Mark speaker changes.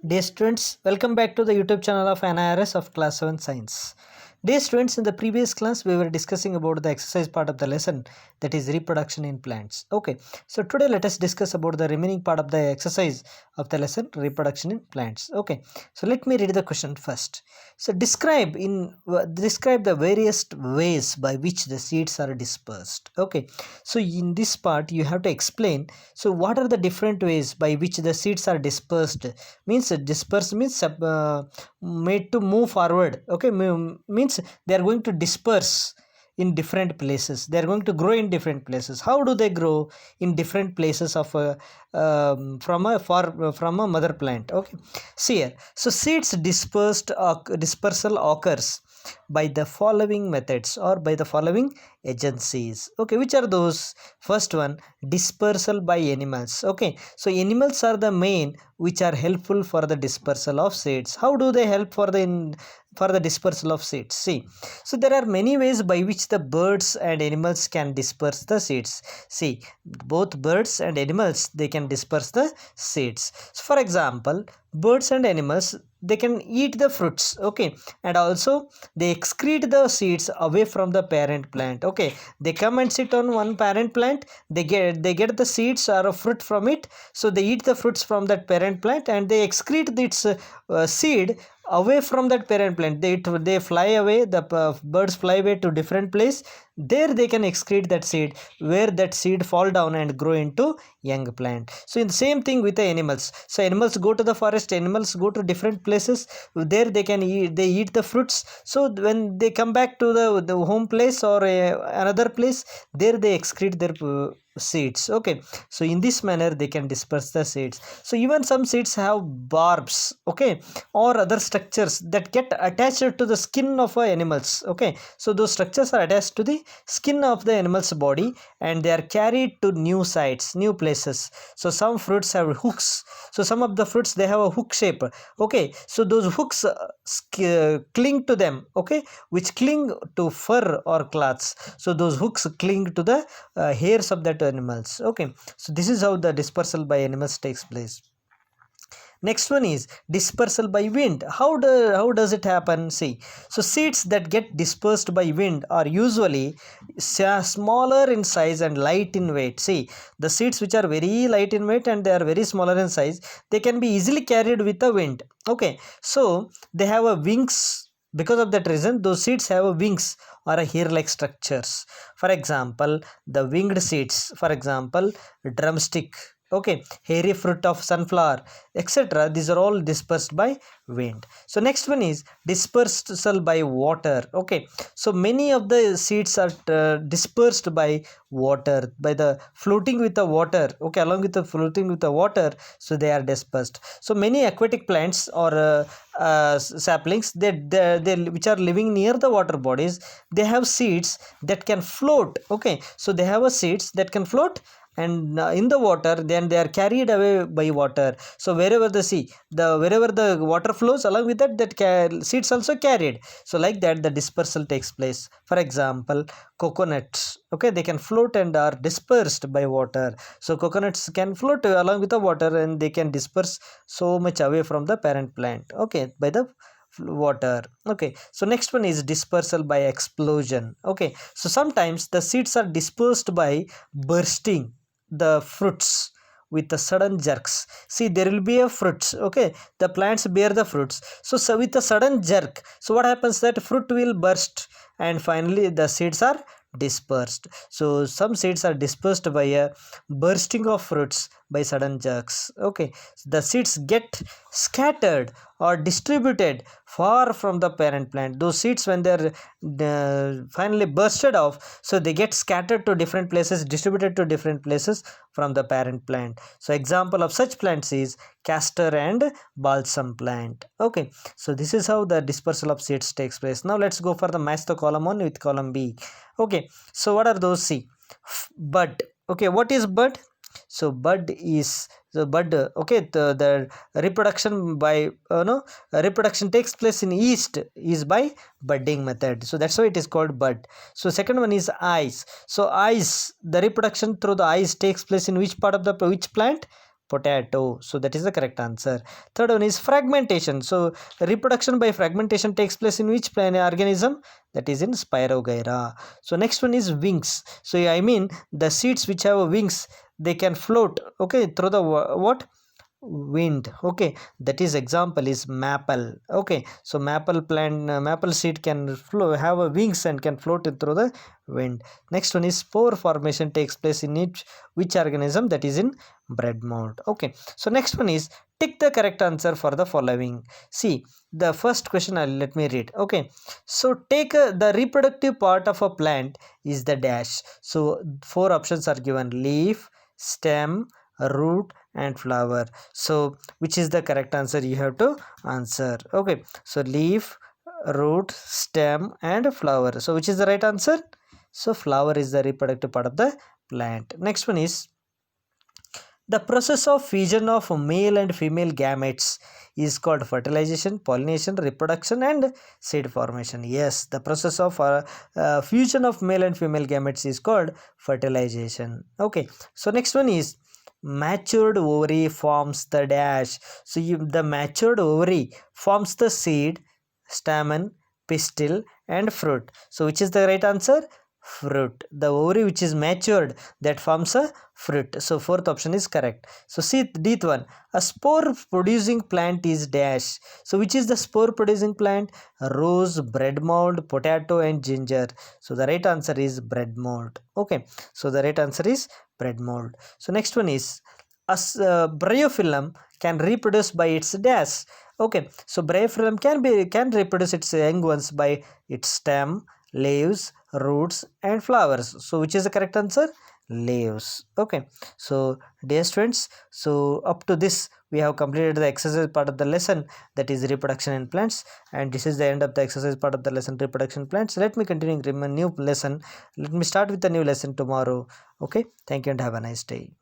Speaker 1: Dear students, welcome back to the YouTube channel of NIRS of Class 7 Science. Dear students, in the previous class we were discussing about the exercise part of the lesson, that is reproduction in plants. Okay, so today let us discuss about the remaining part of the exercise of the lesson, reproduction in plants. Okay, so let me read the question first. So describe the various ways by which the seeds are dispersed. Okay, so in this part you have to explain, so what are the different ways by which the seeds are dispersed. Means disperse means made to move forward. Okay, means they are going to disperse in different places, they are going to grow in different places. How do they grow in different places of from a mother plant? Okay, see here, so seeds dispersal occurs by the following methods or by the following agencies. Okay, which are those? First one, dispersal by animals. Okay, so animals are the main which are helpful for the dispersal of seeds. How do they help for the dispersal of seeds? See, so there are many ways by which the birds and animals can disperse the seeds. See, both birds and animals, they can disperse the seeds. So for example, birds and animals, they can eat the fruits. Okay, and also they excrete the seeds away from the parent plant. Okay, they come and sit on one parent plant, they get the seeds or a fruit from it, so they eat the fruits from that parent plant and they excrete its seed away from that parent plant. They fly away, the birds fly away to different place. There they can excrete that seed, where that seed fall down and grow into young plant. So in the same thing with the animals, so animals go to the forest, animals go to different places, there they eat the fruits. So when they come back to the home place or another place, there they excrete their seeds. Okay, so in this manner they can disperse the seeds. So even some seeds have barbs, okay, or other structures that get attached to the skin of animals. Okay, so those structures are attached to the skin of the animal's body and they are carried to new sites, new places. So some fruits have hooks, so some of the fruits, they have a hook shape. Okay, so those hooks cling to them. Okay, which cling to fur or cloths. So those hooks cling to the hairs of that animals. Okay, so this is how the dispersal by animals takes place. Next one is dispersal by wind. How does it happen? See, so seeds that get dispersed by wind are usually smaller in size and light in weight. See, the seeds which are very light in weight and they are very smaller in size, they can be easily carried with the wind. Okay, so they have a wings. Because of that reason, those seeds have a wings or a hair-like structures. For example, the winged seeds, for example, drumstick, okay, hairy fruit of sunflower, etc. These are all dispersed by wind. So next one is dispersal by water. Okay, so many of the seeds are dispersed by water, by the floating with the water. Okay, along with the floating with the water, so they are dispersed. So many aquatic plants or saplings, they which are living near the water bodies, they have seeds that can float. Okay, so they have a seeds that can float and in the water, then they are carried away by water. So wherever the water flows, along with that seeds also carried. So like that the dispersal takes place. For example, coconuts, okay, they can float and are dispersed by water. So coconuts can float along with the water and they can disperse so much away from the parent plant, okay, by the water. Okay, so next one is dispersal by explosion. Okay, so sometimes the seeds are dispersed by bursting the fruits with the sudden jerks. See, there will be a fruits. Okay, the plants bear the fruits, so with a sudden jerk, so what happens, that fruit will burst and finally the seeds are dispersed. So some seeds are dispersed by a bursting of fruits by sudden jerks. Okay, the seeds get scattered or distributed far from the parent plant. Those seeds, when they're finally bursted off, so they get scattered to different places, distributed to different places from the parent plant. So example of such plants is castor and balsam plant. Okay, so this is how the dispersal of seeds takes place. Now let's go for the match the column 1 with column B. Okay, so what are those? See, bud. Okay, what is bud? So bud is the bud. Okay, the reproduction by no reproduction takes place in yeast is by budding method, so that's why it is called bud. So second one is eyes. So eyes, the reproduction through the eyes takes place in which part of the which plant? potato. So that is the correct answer. Third one is fragmentation. So reproduction by fragmentation takes place in which plant organism? That is in Spirogyra. So next one is wings. So I mean the seeds which have wings, they can float, okay, through the what? Wind. Okay, that is example is maple. Okay, so maple plant, maple seed can flow, have a wings and can float it through the wind. Next one is spore formation takes place in each which organism? That is in bread mold. Okay, so next one is tick the correct answer for the following. See the first question, let me read. Okay, so take the reproductive part of a plant is the dash. So four options are given: leaf, stem, root and flower. So which is the correct answer? You have to answer. Okay, so leaf, root, stem and flower. So which is the right answer? So flower is the reproductive part of the plant. Next one is the process of fusion of male and female gametes is called fertilization, pollination, reproduction and seed formation. Yes, the process of fusion of male and female gametes is called fertilization. Okay, so next one is matured ovary forms the dash. So the matured ovary forms the seed, stamen, pistil and fruit. So which is the right answer? Fruit. The ovary which is matured, that forms a fruit. So fourth option is correct. So see D one, a spore producing plant is dash. So which is the spore producing plant? Rose, bread mold, potato and ginger. So the right answer is bread mold. Okay, so the right answer is bread mold. So next one is a bryophyllum can reproduce by its dash. Okay, so bryophyllum can reproduce its young ones by its stem, leaves, roots and flowers. So which is the correct answer? Leaves. Okay, so dear students, so up to this we have completed the exercise part of the lesson, that is reproduction in plants, and this is the end of the exercise part of the lesson, reproduction plants. Let me continue a new lesson. Let me start with a new lesson tomorrow. Okay, thank you and have a nice day.